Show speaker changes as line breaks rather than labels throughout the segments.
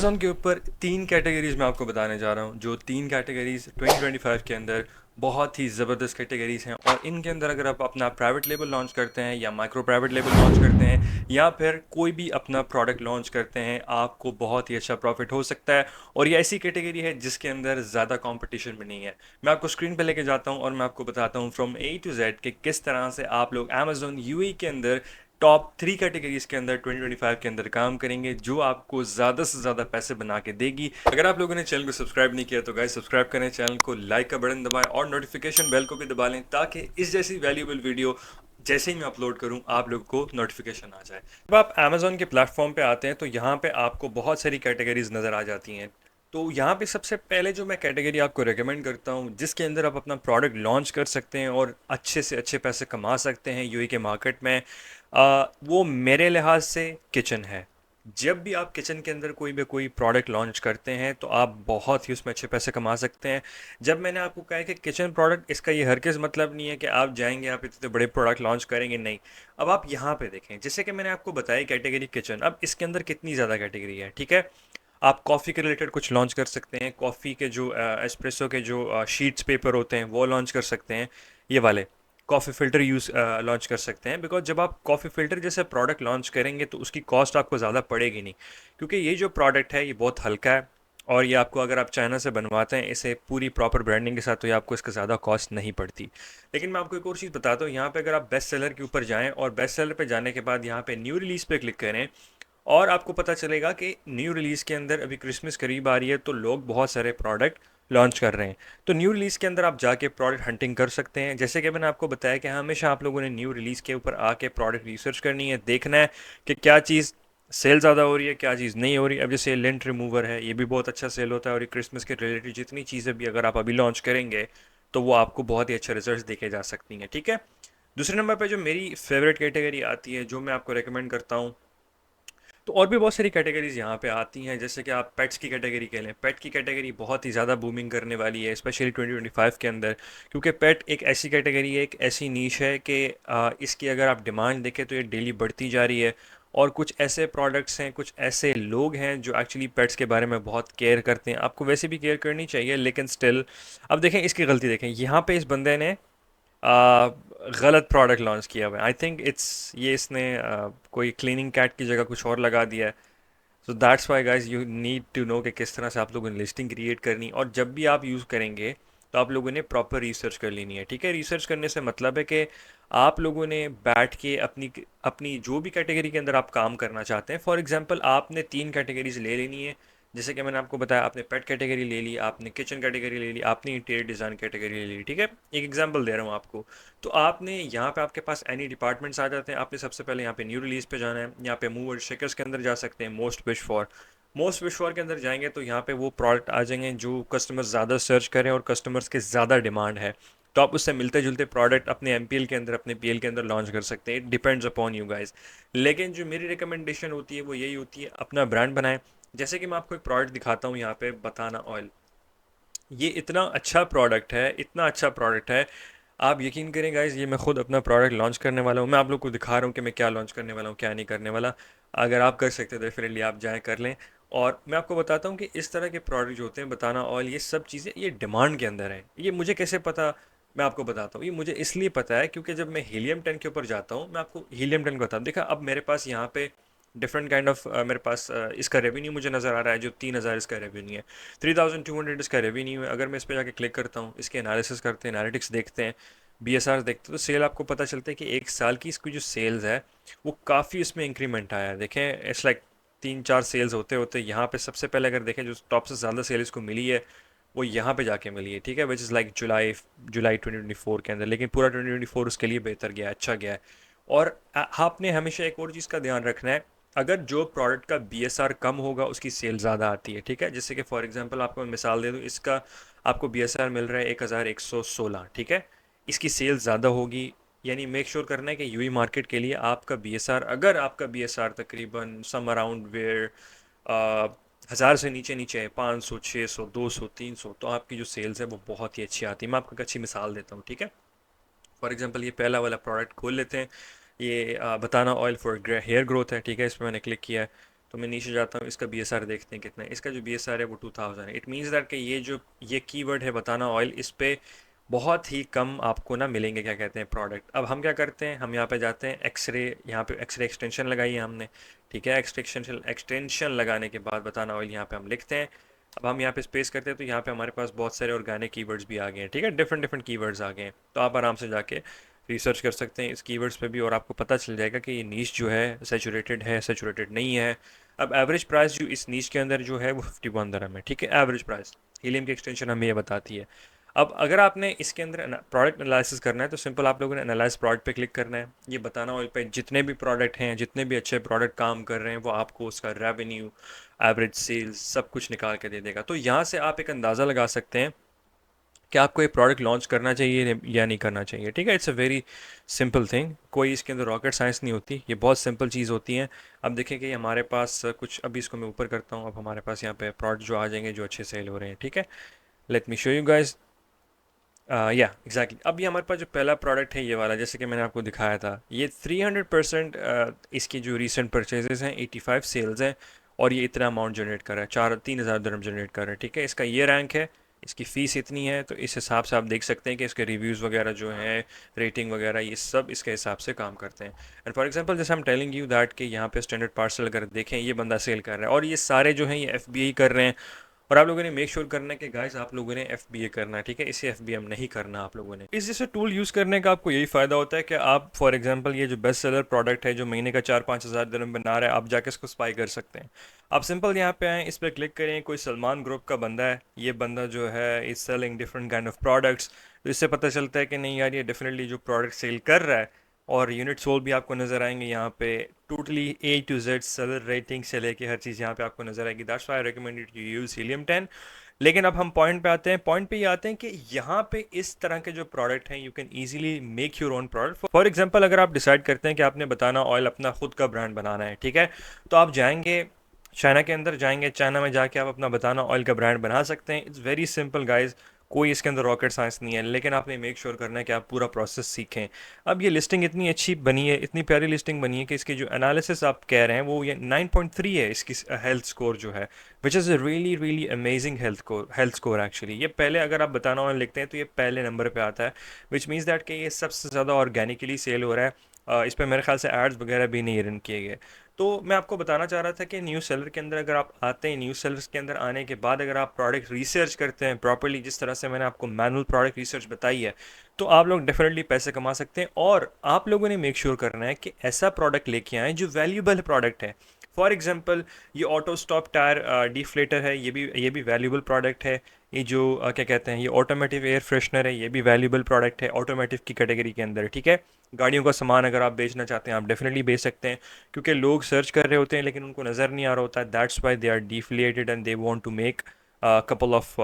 Amazon के ऊपर 3 categories मैं आपको बताने जा रहा हूँ, जो 3 कैटेगरीज़ 2025 के अंदर बहुत ही ज़बरदस्त कैटेगरीज़ हैं। और इनके अंदर अगर आप अपना प्राइवेट लेबल लॉन्च करते हैं या माइक्रो प्राइवेट लेबल लॉन्च करते हैं या फिर कोई भी अपना प्रोडक्ट लॉन्च करते हैं, आपको बहुत ही अच्छा प्रॉफिट हो सकता है। और ये ऐसी कैटेगरी है जिसके अंदर ज़्यादा कंपटीशन भी नहीं है। मैं आपको स्क्रीन पे लेके जाता हूँ और मैं आपको बताता हूँ फ्रॉम ए टू जेड कि किस तरह से आप लोग अमेज़न यूएई के अंदर टॉप 3 कैटेगरीज के अंदर 2025 के अंदर काम करेंगे, जो आपको ज़्यादा से ज़्यादा पैसे बना के देगी। अगर आप लोगों ने चैनल को सब्सक्राइब नहीं किया तो गाइस सब्सक्राइब करें, चैनल को लाइक का बटन दबाएं और नोटिफिकेशन बेल को भी दबा लें, ताकि इस जैसी वैल्यूएबल वीडियो जैसे ही मैं अपलोड करूं आप लोग को नोटिफिकेशन आ जाए। जब आप अमेजोन के प्लेटफॉर्म पे आते हैं तो यहाँ पे आपको बहुत सारी कैटेगरीज नज़र आ जाती हैं। तो यहाँ पे सबसे पहले जो मैं कैटेगरी आपको रेकमेंड करता हूँ, जिसके अंदर आप अपना प्रोडक्ट लॉन्च कर सकते हैं और अच्छे से अच्छे पैसे कमा सकते हैं यूएई के मार्केट में, वो मेरे लिहाज से किचन है। जब भी आप किचन के अंदर कोई भी कोई प्रोडक्ट लॉन्च करते हैं तो आप बहुत ही उसमें अच्छे पैसे कमा सकते हैं। जब मैंने आपको कहा है कि किचन प्रोडक्ट, इसका ये हरगिज़ मतलब नहीं है कि आप जाएंगे आप इतने बड़े प्रोडक्ट लॉन्च करेंगे, नहीं। अब आप यहाँ पे देखें, जैसे कि मैंने आपको बताया कैटेगरी किचन, अब इसके अंदर कितनी ज़्यादा कैटेगरी है, ठीक है। आप कॉफ़ी के रिलेटेड कुछ लॉन्च कर सकते हैं, कॉफ़ी के जो एस्प्रेसो के जो शीट्स पेपर होते हैं वो लॉन्च कर सकते हैं, ये वाले कॉफ़ी फ़िल्टर यूज़ लॉन्च कर सकते हैं। बिकॉज जब आप कॉफ़ी फ़िल्टर जैसे प्रोडक्ट लॉन्च करेंगे तो उसकी कॉस्ट आपको ज़्यादा पड़ेगी नहीं, क्योंकि ये जो प्रोडक्ट है ये बहुत हल्का है। और ये आपको, अगर आप चाइना से बनवाते हैं इसे पूरी प्रॉपर ब्रांडिंग के साथ, तो ये आपको इसका ज़्यादा कॉस्ट नहीं पड़ती। लेकिन मैं आपको एक और चीज़ बताता हूँ, यहाँ पे अगर आप बेस्ट सेलर के ऊपर जाएँ और बेस्ट सेलर पे जाने के बाद यहाँ पे न्यू रिलीज़ पे क्लिक करें, और आपको पता चलेगा कि न्यू रिलीज़ के अंदर अभी क्रिसमस करीब आ रही है तो लोग बहुत सारे प्रोडक्ट लॉन्च कर रहे हैं। तो न्यू रिलीज़ के अंदर आप जाके प्रोडक्ट हंटिंग कर सकते हैं। जैसे कि मैंने आपको बताया कि हमेशा आप लोगों ने न्यू रिलीज़ के ऊपर आके प्रोडक्ट रिसर्च करनी है, देखना है कि क्या चीज़ सेल ज़्यादा हो रही है, क्या चीज़ नहीं हो रही। अब जैसे लेंट रिमूवर है, ये भी बहुत अच्छा सेल होता है, और ये क्रिसमस के रिलेटेड जितनी चीज़ें भी अगर आप अभी लॉन्च करेंगे तो वो आपको बहुत ही अच्छे रिजल्ट देखे जा सकती हैं, ठीक है। दूसरे नंबर पर जो मेरी फेवरेट कैटेगरी आती है, जो मैं आपको रेकमेंड करता हूँ, तो और भी बहुत सारी कैटेगरीज यहाँ पे आती हैं। जैसे कि आप पेट्स की कैटेगरी कह लें, पेट की कैटेगरी बहुत ही ज़्यादा बूमिंग करने वाली है, स्पेशली 2025 के अंदर। क्योंकि पेट एक ऐसी कैटेगरी है, एक ऐसी नीश है कि इसकी अगर आप डिमांड देखें तो ये डेली बढ़ती जा रही है। और कुछ ऐसे प्रोडक्ट्स हैं, कुछ ऐसे लोग हैं जो एक्चुअली पेट्स के बारे में बहुत केयर करते हैं। आपको वैसे भी केयर करनी चाहिए, लेकिन स्टिल अब देखें इसकी गलती, देखें यहाँ पे इस बंदे ने गलत प्रोडक्ट लॉन्च किया हुआ है। आई थिंक इट्स ये इसने कोई क्लीनिंग कैट की जगह कुछ और लगा दिया है। So that's why guys you need to know कि किस तरह से आप लोगों ने लिस्टिंग क्रिएट करनी, और जब भी आप यूज़ करेंगे तो आप लोगों ने प्रॉपर रिसर्च कर लेनी है, ठीक है। रिसर्च करने से मतलब है कि आप लोगों ने बैठ के अपनी अपनी जो भी कैटेगरी के अंदर आप काम करना चाहते हैं, फॉर एग्जांपल आपने 3 कैटेगरीज ले लेनी है। जैसे कि मैंने आपको बताया, आपने पेट कैटेगरी ले ली, आपने किचन कैटेगरी ले ली, आपने इंटीरियर डिज़ाइन कैटेगरी ले ली, ठीक है। एक एग्जांपल दे रहा हूँ आपको। तो आपने यहाँ पे आपके पास एनी डिपार्टमेंट्स आ जाते हैं। आपने सबसे पहले यहाँ पे न्यू रिलीज पे जाना है, यहाँ पे मूव और शेकर्स के अंदर जा सकते हैं, मोस्ट विश फॉर के अंदर जाएंगे तो यहाँ पे वो प्रोडक्ट आ जाएंगे जो कस्टमर्स ज़्यादा सर्च करें और कस्टमर्स के ज़्यादा डिमांड है। तो आप उससे मिलते जुलते प्रोडक्ट अपने एमपीएल के अंदर, अपने पीएल के अंदर लॉन्च कर सकते हैं। It depends upon you guys. लेकिन जो मेरी रिकमेंडेशन होती है वो यही होती है, अपना ब्रांड बनाएं। जैसे कि मैं आपको एक प्रोडक्ट दिखाता हूँ यहाँ पे, बताना ऑयल। ये इतना अच्छा प्रोडक्ट है, इतना अच्छा प्रोडक्ट है, आप यकीन करें गाइज, ये मैं खुद अपना प्रोडक्ट लॉन्च करने वाला हूँ। मैं आप लोग को दिखा रहा हूँ कि मैं क्या लॉन्च करने वाला हूँ, क्या नहीं करने वाला। अगर आप कर सकते हो डेफिनेटली आप जाएँ कर लें। और मैं आपको बताता हूँ कि इस तरह के प्रोडक्ट जो होते हैं, बताना ऑयल, ये सब चीज़ें ये डिमांड के अंदर है। ये मुझे कैसे पता, मैं आपको बताता हूँ। ये मुझे इसलिए पता है क्योंकि जब मैं हीलियम 10 के ऊपर जाता हूँ, मैं आपको हीलियम 10 को बताता हूँ। देखा, अब मेरे पास यहाँ पे डिफरेंट काइंड ऑफ मेरे पास इसका रेवेन्यू मुझे नज़र आ रहा है, जो 3,000 इसका रेवेन्यू है, 3,200 इसका रेवेन्यू है। अगर मैं इस पर जाके क्लिक करता हूँ, इसके एनालिसिस करते हैं, एनालिटिक्स देखते हैं, बीएसआर देखते हैं, तो सेल आपको पता चलता है कि एक साल की इसकी जो सेल्स है वो काफ़ी इसमें इंक्रीमेंट आया है। देखें, इट्स लाइक 3-4 सेल्स होते होते यहाँ पे सबसे पहले अगर देखें जो टॉप से ज़्यादा सेल इसको मिली है वो यहाँ पे जाके मिली है, ठीक है। विच इज़ लाइक जुलाई 2024 के अंदर। लेकिन पूरा 2024 उसके लिए बेहतर गया है, अच्छा गया है। और आपने हमेशा एक और चीज़ का ध्यान रखना है, अगर जो प्रोडक्ट का बीएसआर कम होगा उसकी सेल ज़्यादा आती है, ठीक है। जैसे कि फॉर एग्जांपल आपको मैं मिसाल दे दूँ, इसका आपको बीएसआर मिल रहा है 1116, ठीक है। इसकी सेल ज़्यादा होगी, यानी मेक श्योर करना है कि यूई मार्केट के लिए आपका बीएसआर, अगर आपका बीएसआर तकरीबन सम अराउंड वेयर 1000 से नीचे नीचे है, 500, 600, 200, 300, तो आपकी जो सेल्स है वो बहुत ही अच्छी आती है। मैं आपको एक अच्छी मिसाल देता हूँ, ठीक है। फॉर एग्जांपल ये पहला वाला प्रोडक्ट खोल लेते हैं। ये बताना ऑयल फॉर हेयर ग्रोथ है, ठीक है। इस पर मैंने क्लिक किया है। तो मैं नीचे जाता हूँ, इसका BSR देखते हैं कितना है। इसका जो BSR है वो 2000 है। इट मीन्स दैट कि ये कीवर्ड है बताना ऑयल, इस पे बहुत ही कम आपको ना मिलेंगे क्या कहते हैं प्रोडक्ट। अब हम क्या करते हैं, हम यहाँ पे जाते हैं एक्सरे, यहाँ पे एक्सरे एक्सटेंशन लगाई है हमने, ठीक है। एक्सटेंशन एक्सटेंशन लगाने के बाद बताना ऑयल यहाँ पे हम लिखते हैं। अब हम यहाँ पे स्पेस करते हैं तो यहाँ पे हमारे पास बहुत सारे ऑर्गेनिक कीवर्ड्स भी आ गए हैं, ठीक है। डिफरेंट डिफरेंट कीवर्ड्स आ गए हैं, तो आप आराम से जाके रिसर्च कर सकते हैं इस कीवर्ड्स पे भी, और आपको पता चल जाएगा कि ये नीश जो है सैचुरेटेड है, सैचुरेटेड नहीं है। अब एवरेज प्राइस जो इस नीश के अंदर जो है वो 51 दरहम है, ठीक है, एवरेज प्राइस। हीलियम की एक्सटेंशन हमें ये बताती है। अब अगर आपने इसके अंदर प्रोडक्ट एनालिसिस करना है तो सिंपल आप लोगों ने एनालाइज प्रोडक्ट पे क्लिक करना है। ये बताना ऑयल पे जितने भी प्रोडक्ट हैं, जितने भी अच्छे प्रोडक्ट काम कर रहे हैं, वो आपको उसका रेवेन्यू, एवरेज सेल्स सब कुछ निकाल के दे देगा। तो यहाँ से आप एक अंदाज़ा लगा सकते हैं कि आपको ये प्रोडक्ट लॉन्च करना चाहिए या नहीं करना चाहिए, ठीक है। It's a very simple thing, कोई इसके अंदर रॉकेट साइंस नहीं होती, ये बहुत सिंपल चीज़ होती है। अब देखें कि हमारे पास कुछ, अभी इसको मैं ऊपर करता हूँ, अब हमारे पास यहाँ पे प्रोडक्ट जो आ जाएंगे जो अच्छे सेल हो रहे हैं, ठीक है। Let me show you guys. या एग्जैक्टली, अब ये हमारे पास जो पहला प्रोडक्ट है ये वाला, जैसे कि मैंने आपको दिखाया था, ये 300% इसकी जो रीसेंट परचेजेस हैं 85 सेल्स हैं, और ये इतना अमाउंट जनरेट कर रहा है, 3,000 दरम जनरेट कर रहा है, ठीक है। इसका ये रैंक है, इसकी फ़ीस इतनी है, तो इस हिसाब से आप देख सकते हैं कि इसके रिव्यूज़ वगैरह जो हैं, रेटिंग वगैरह, ये सब इसके हिसाब से काम करते हैं। एंड फॉर एग्जांपल जैसे हम टेलिंग यू दैट कि यहाँ पे स्टैंडर्ड पार्सल अगर देखें, ये बंदा सेल कर रहा है, और ये सारे जो हैं ये FBA कर रहे हैं। और आप लोगों ने मेक श्योर करना है कि गाइस आप लोगों ने FBA करना है, ठीक है, इसे FBM नहीं करना आप लोगों ने। इस जैसे टूल यूज़ करने का आपको यही फ़ायदा होता है कि आप फॉर एग्जांपल ये जो बेस्ट सेलर प्रोडक्ट है जो महीने का 4-5 हज़ार दिरहम बना रहा है, आप जाके इसको स्पाई कर सकते हैं। आप सिंपल यहाँ पे आएँ, इस पर क्लिक करें, कोई सलमान ग्रुप का बंदा है, ये बंदा जो है is selling different kind of products, तो इससे पता चलता है कि नहीं यार ये डेफिनेटली जो प्रोडक्ट सेल कर रहा है, और यूनिट सोल भी आपको नज़र आएंगे यहाँ पे, totally A to Z seller rating से लेके हर चीज़ यहाँ पे आपको नज़र आएगी। That's why I recommended you use helium 10। लेकिन अब हम पॉइंट पे आते हैं, पॉइंट पे ये आते हैं कि यहाँ पे इस तरह के जो प्रोडक्ट हैं you can easily make your own product. For example अगर आप डिसाइड करते हैं कि आपने बताना ऑयल अपना खुद का ब्रांड बनाना है, ठीक है, तो आप जाएंगे चाइना के अंदर, जाएंगे चाइना में, जाके आप अपना बताना ऑयल का ब्रांड बना सकते हैं। इट्स वेरी सिंपल गाइज, कोई इसके अंदर रॉकेट साइंस नहीं है, लेकिन आपने मेक श्योर करना है कि आप पूरा प्रोसेस सीखें। अब ये लिस्टिंग इतनी अच्छी बनी है, इतनी प्यारी लिस्टिंग बनी है कि इसकी जो एनालिसिस आप कह रहे हैं वो ये 9.3 है इसकी हेल्थ स्कोर जो है, which is a really really amazing health score actually. ये पहले अगर आप बताना ऑयल लिखते हैं तो ये पहले नंबर पे आता है, विच मीन्स दैट कि ये सबसे ज़्यादा ऑर्गेनिकली सेल हो रहा है। इस पर मेरे ख्याल से एड्स वगैरह भी नहीं रन किए गए। तो मैं आपको बताना चाह रहा था कि न्यू सेलर के अंदर अगर आप आते हैं, न्यू सेलर्स के अंदर आने के बाद अगर आप प्रोडक्ट रिसर्च करते हैं प्रॉपर्ली, जिस तरह से मैंने आपको मैनुअल प्रोडक्ट रिसर्च बताई है, तो आप लोग डेफिनेटली पैसे कमा सकते हैं। और आप लोगों ने मेक श्योर करना है कि ऐसा प्रोडक्ट लेके आएँ जो वैल्यूबल प्रोडक्ट है। फॉर एग्जांपल ये ऑटो स्टॉप टायर डिफ्लेटर है, ये भी वैल्यूबल प्रोडक्ट है। ये जो क्या कहते हैं, ये ऑटोमेटिव एयर फ्रेशनर है, ये भी वैल्यूबल प्रोडक्ट है ऑटोमेटिव की कैटेगरी के अंदर, ठीक है। गाड़ियों का सामान अगर आप बेचना चाहते हैं आप डेफिनेटली बेच सकते हैं, क्योंकि लोग सर्च कर रहे होते हैं लेकिन उनको नज़र नहीं आ रहा होता है। That's why they are deflated and they want to make couple of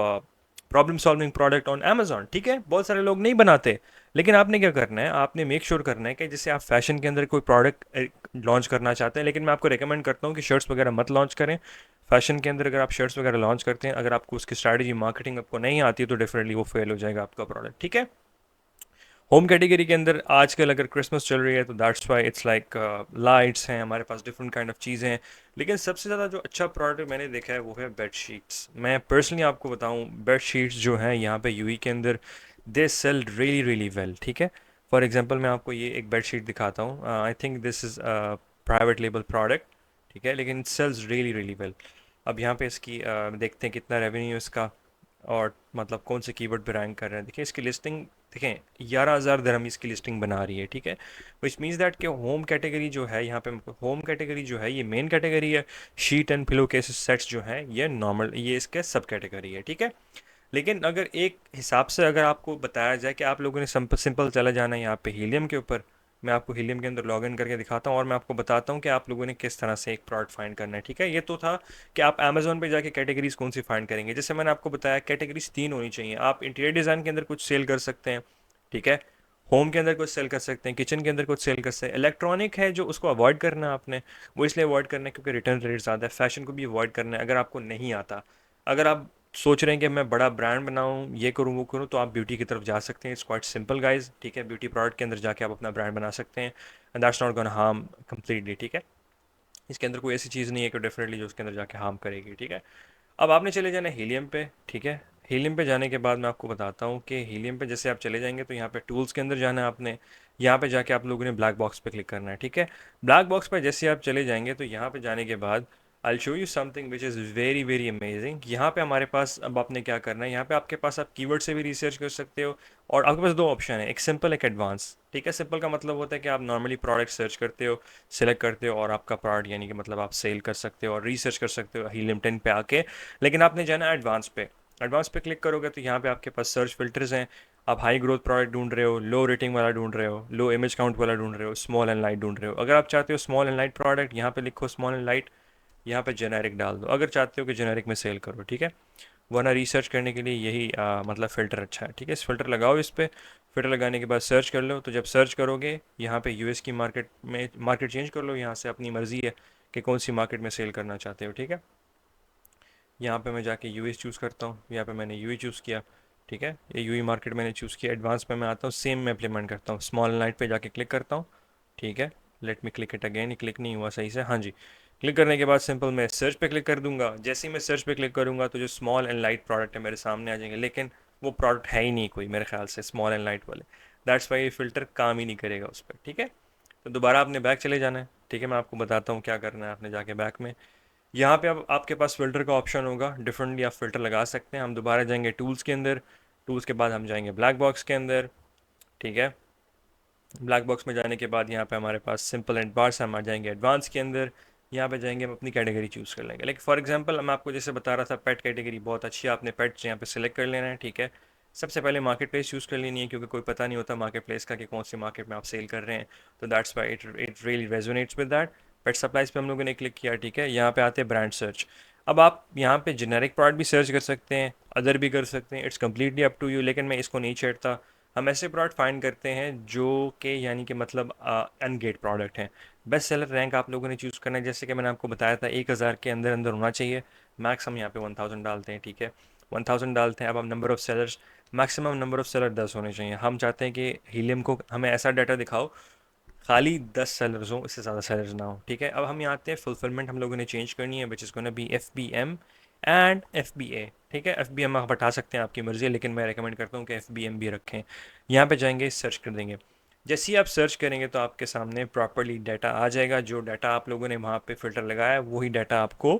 problem solving product on Amazon, ठीक है। बहुत सारे लोग नहीं बनाते, लेकिन आपने क्या करना है, आपने मेक श्योर करना है कि जैसे आप फैशन के अंदर कोई प्रोडक्ट लॉन्च करना चाहते हैं, लेकिन मैं आपको रिकमेंड करता हूँ कि शर्ट्स वगैरह मत लॉन्च करें। फैशन के अंदर अगर आप शर्ट्स वगैरह लॉन्च करते हैं, अगर आपको उसकी स्ट्रैटेजी मार्केटिंग आपको नहीं आती है, तो डेफिनेटली वो फेल हो जाएगा आपका प्रोडक्ट, ठीक है। होम कैटेगरी के अंदर आजकल अगर क्रिसमस चल रही है तो that's why it's like lights हैं हमारे पास, डिफरेंट काइंड ऑफ चीज़ें हैं। लेकिन सबसे ज़्यादा जो अच्छा प्रोडक्ट मैंने देखा है वो है बेड शीट्स। मैं पर्सनली आपको बताऊं, बेड शीट्स जो हैं यहाँ पे यूई के अंदर, they sell really really well, ठीक है। फॉर एग्जांपल मैं आपको ये एक बेड शीट दिखाता हूँ, I think this is private label product, ठीक है, लेकिन सेल्स रियली रियली वेल। अब यहाँ पे इसकी देखते हैं कितना रेवेन्यू इसका, और मतलब कौन से कीवर्ड पे रैंक कर रहे हैं। देखिए इसकी लिस्टिंग, देखें 11,000 दरहम इसकी लिस्टिंग बना रही है, ठीक है। विच मीन्स दैट कि होम कैटेगरी जो है यहाँ पे, होम कैटेगरी जो है ये मेन कैटेगरी है। Sheet and pillow case sets जो हैं ये नॉर्मल, ये इसके सब कैटेगरी है, ठीक है। लेकिन अगर एक हिसाब से अगर आपको बताया जाए कि आप लोगों ने सिंपल चला जाना है यहाँ पे हीलियम के ऊपर, मैं आपको हीलियम के अंदर लॉग इन करके दिखाता हूँ और मैं आपको बताता हूँ कि आप लोगों ने किस तरह से एक प्रोडक्ट फाइंड करना है, ठीक है। ये तो था कि आप अमेजोन पे जाके कैटेगरीज कौन सी फाइंड करेंगे। जैसे मैंने आपको बताया कैटेगरीज 3 होनी चाहिए। आप इंटीरियर डिज़ाइन के अंदर कुछ सेल कर सकते हैं, ठीक है, होम के अंदर कुछ सेल कर सकते हैं, किचन के अंदर कुछ सेल कर सकते हैं। इलेक्ट्रॉनिक है जो उसको अवॉइड करना है आपने, वो इसलिए अवॉइड करना है क्योंकि रिटर्न रेट ज़्यादा है। फैशन को भी अवॉइड करना है अगर आपको नहीं आता। अगर आप सोच रहे हैं कि मैं बड़ा ब्रांड बनाऊं, ये करूं वो करूं, तो आप ब्यूटी की तरफ जा सकते हैं। इट्स क्वाइट सिंपल गाइज, ठीक है। ब्यूटी प्रोडक्ट के अंदर जाके आप अपना ब्रांड बना सकते हैं and that's not gonna harm completely, ठीक है। इसके अंदर कोई ऐसी चीज़ नहीं है कि डेफिनेटली जो उसके अंदर जाके हार्म करेगी, ठीक है। अब आपने चले जाना हीलियम पे, ठीक है। हीलियम पे जाने के बाद मैं आपको बताता हूँ कि हीलियम पे जैसे आप चले जाएंगे तो यहाँ पे टूल्स के अंदर जाना है आपने। यहाँ पे जाके आप लोगों ने ब्लैक बॉक्स पे क्लिक करना है, ठीक है। ब्लैक बॉक्स पे जैसे आप चले जाएंगे तो यहाँ पे जाने के बाद I show you something which is very very amazing. यहाँ पे हमारे पास अब आपने क्या करना है, यहाँ पे आपके पास आप कीवर्ड से भी रिसर्च कर सकते हो। और आपके पास दो ऑप्शन है, एक सिंपल एक एडवांस, ठीक है। सिंपल का मतलब होता है कि आप नॉर्मली प्रोडक्ट सर्च करते हो, सिलेक्ट करते हो और आपका प्रोडक्ट यानी कि मतलब आप सेल कर सकते हो और रिसर्च कर सकते हो हीलियम 10 पे आके। लेकिन आपने जाना है एडवांस पे। एडवांस पे क्लिक करोगे तो यहाँ पे आपके पास सर्च फिल्टर्स हैं। आप हाई ग्रोथ प्रोडक्ट ढूंढ रहे हो, लो रेटिंग वाला ढूंढ रहे हो, लो इमेज काउंट वाला ढूंढ रहे हो, स्मॉल एंड लाइट ढूंढ रहे हो। अगर आप चाहते हो स्मॉल एंड लाइट प्रोडक्ट, यहाँ पे लिखो स्मॉल एंड लाइट, यहाँ पे जेनेरिक डाल दो अगर चाहते हो कि जेनेरिक में सेल करो, ठीक है। वरना रिसर्च करने के लिए यही मतलब फ़िल्टर अच्छा है, ठीक है। इस फिल्टर लगाओ इस पर। फिल्टर लगाने के बाद सर्च कर लो। तो जब सर्च करोगे यहाँ पे यूएस की मार्केट में मार्केट चेंज कर लो, यहाँ से अपनी मर्ज़ी है कि कौन सी मार्केट में सेल करना चाहते हो, ठीक है। यहाँ पे मैं जाके यूएस चूज़ करता हूँ, यहाँ पे मैंने यूई चूज़ किया, ठीक है। ये यूई मार्केट मैंने चूज़ किया। एडवांस पे मैं आता हूँ, सेम मैं इम्प्लीमेंट करता हूँ, स्मॉल लाइट पे जाके क्लिक करता हूँ, ठीक है। Let me click it again, click नहीं हुआ सही से, हाँ जी। क्लिक करने के बाद सिंपल मैं सर्च पे क्लिक कर दूंगा। जैसे ही मैं सर्च पे क्लिक करूंगा तो जो स्मॉल एंड लाइट प्रोडक्ट है मेरे सामने आ जाएंगे, लेकिन वो प्रोडक्ट है ही नहीं कोई मेरे ख्याल से स्मॉल एंड लाइट वाले। दैट्स वाई ये फ़िल्टर काम ही नहीं करेगा उस पर, ठीक है। तो दोबारा आपने बैक चले जाना है, ठीक है। मैं आपको बताता हूँ क्या करना है। आपने जाके बैक में यहाँ पे अब आपके पास फ़िल्टर का ऑप्शन होगा, डिफरेंटली आप फ़िल्टर लगा सकते हैं। हम दोबारा जाएंगे टूल्स के अंदर, टूल्स के बाद हम जाएंगे ब्लैक बॉक्स के अंदर, ठीक है। ब्लैक बॉक्स में जाने के बाद यहाँ पे हमारे पास सिंपल एंड बार्स, हम आ जाएंगे एडवांस के अंदर। यहाँ पे जाएंगे, हम अपनी कैटेगरी चूज़ कर लेंगे। लाइक फॉर एग्जांपल मैं आपको जैसे बता रहा था, पेट कैटेगरी बहुत अच्छी है, आपने पेट्स यहाँ पे सिलेक्ट कर लेना है, ठीक है। सबसे पहले मार्केट प्लेस चूज़ कर लेनी है, क्योंकि कोई पता नहीं होता मार्केट प्लेस का कि कौन सी मार्केट में आप सेल कर रहे हैं। तो that's why it really resonates with that. Pet supplies पे हम लोगों ने क्लिक किया, ठीक है। यहाँ पे आते हैं ब्रांड सर्च। अब आप यहाँ पे जेनेरिक प्रोडक्ट भी सर्च कर सकते हैं, अदर भी कर सकते हैं, it's completely up to you, लेकिन मैं इसको नहीं छेड़ता। हम ऐसे प्रोडक्ट फाइंड करते हैं जो कि यानी कि मतलब अनगेट प्रोडक्ट हैं। बेस्ट सेलर रैंक आप लोगों ने चूज़ करना है, जैसे कि मैंने आपको बताया था 1000 के अंदर अंदर होना चाहिए। मैक्स हम यहाँ पे 1000 डालते हैं, ठीक है। 1000 डालते हैं। अब हम number of sellers, maximum number of seller 10 होने चाहिए। हम चाहते हैं कि हीलियम को हमें ऐसा डाटा दिखाओ खाली 10 सेलर्स हों, इससे ज़्यादा सेलर्स ना हो, ठीक है। अब हम यहाँ आते हैं फुलफिलमेंट हम लोगों ने चेंज करनी है, which is gonna be FBM and FBA, ठीक है। FBM आप हटा सकते हैं, आपकी मर्ज़ी है, लेकिन मैं रेकमेंड करता हूँ कि FBM भी रखें। यहाँ पे जाएंगे, सर्च कर देंगे। जैसे ही आप सर्च करेंगे तो आपके सामने प्रॉपरली डाटा आ जाएगा। जो डाटा आप लोगों ने वहाँ पे फ़िल्टर लगाया है वही डाटा आपको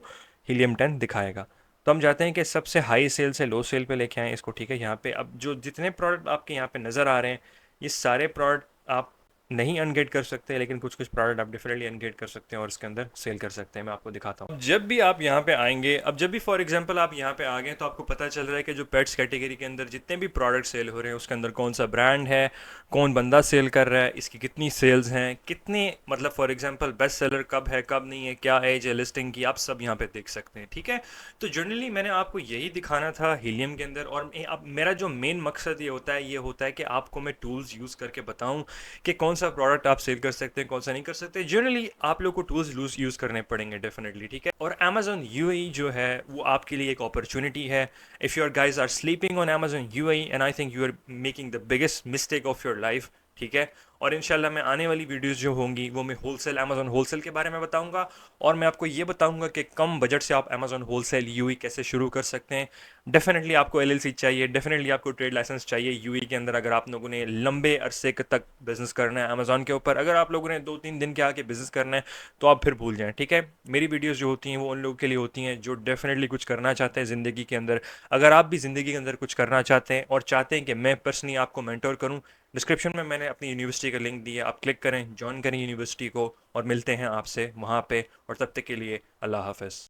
हीलियम 10 दिखाएगा। तो हम चाहते हैं कि सबसे हाई सेल से लो सेल पे लेके आएँ इसको, ठीक है। यहाँ पे अब जो जितने प्रोडक्ट आपके यहाँ पे नज़र आ रहे हैं, ये सारे प्रोडक्ट आप नहीं अनगेट कर सकते, लेकिन कुछ कुछ प्रोडक्ट आप डेफिनेटली अनगेट कर सकते हैं और इसके अंदर सेल कर सकते हैं। मैं आपको दिखाता हूँ। जब भी आप यहाँ पे आएंगे, अब जब भी फॉर एग्जांपल आप यहाँ पे आ गए तो आपको पता चल रहा है कि जो पेट्स कैटेगरी के अंदर जितने भी प्रोडक्ट सेल हो रहे हैं उसके अंदर कौन सा ब्रांड है, कौन बंदा सेल कर रहा है, इसकी कितनी सेल्स हैं, कितने मतलब फॉर एग्जांपल बेस्ट सेलर कब है कब नहीं है, क्या एज है लिस्टिंग की, आप सब यहाँ पे देख सकते हैं, ठीक है। तो जनरली मैंने आपको यही दिखाना था हीलियम के अंदर। और अब मेरा जो मेन मकसद ये होता है कि आपको मैं टूल्स यूज़ करके बताऊँ कि कौन सा प्रोडक्ट आप सेल कर सकते हैं, कौन सा नहीं कर सकते। जनरली आप लोग को टूल्स यूज़ करने पड़ेंगे डेफिनेटली, ठीक है। और अमेजोन यूएई जो है वो आपके लिए एक अपॉर्चुनिटी है। If your guys are sleeping on Amazon UAE, and I think you are making the biggest mistake of your life, ठीक है। और इंशाल्लाह मैं आने वाली वीडियोस जो होंगी वो मैं होलसेल अमेजोन होलसेल के बारे में बताऊंगा। और मैं आपको ये बताऊंगा कि कम बजट से आप अमेजोन होलसेल यूई कैसे शुरू कर सकते हैं। डेफिनेटली आपको एलएलसी चाहिए, डेफिनेटली आपको ट्रेड लाइसेंस चाहिए यूई के अंदर, अगर आप लोगों ने लंबे अरसे तक बिजनेस करना है अमेजोन के ऊपर। अगर आप लोगों ने 2-3 दिन के आके बिजनेस करना है तो आप फिर भूल जाएं, ठीक है। मेरी वीडियोस जो होती हैं वो उन लोगों के लिए होती हैं जो डेफिनेटली कुछ करना चाहते हैं ज़िंदगी के अंदर। अगर आप भी ज़िंदगी के अंदर कुछ करना चाहते हैं और चाहते हैं कि मैं पर्सनली आपको मेंटोर करूं, डिस्क्रिप्शन में मैंने अपनी यूनिवर्सिटी का लिंक दिया, आप क्लिक करें, ज्वाइन करें यूनिवर्सिटी को, और मिलते हैं आपसे वहाँ पे। और तब तक के लिए अल्लाह हाफ़िज़।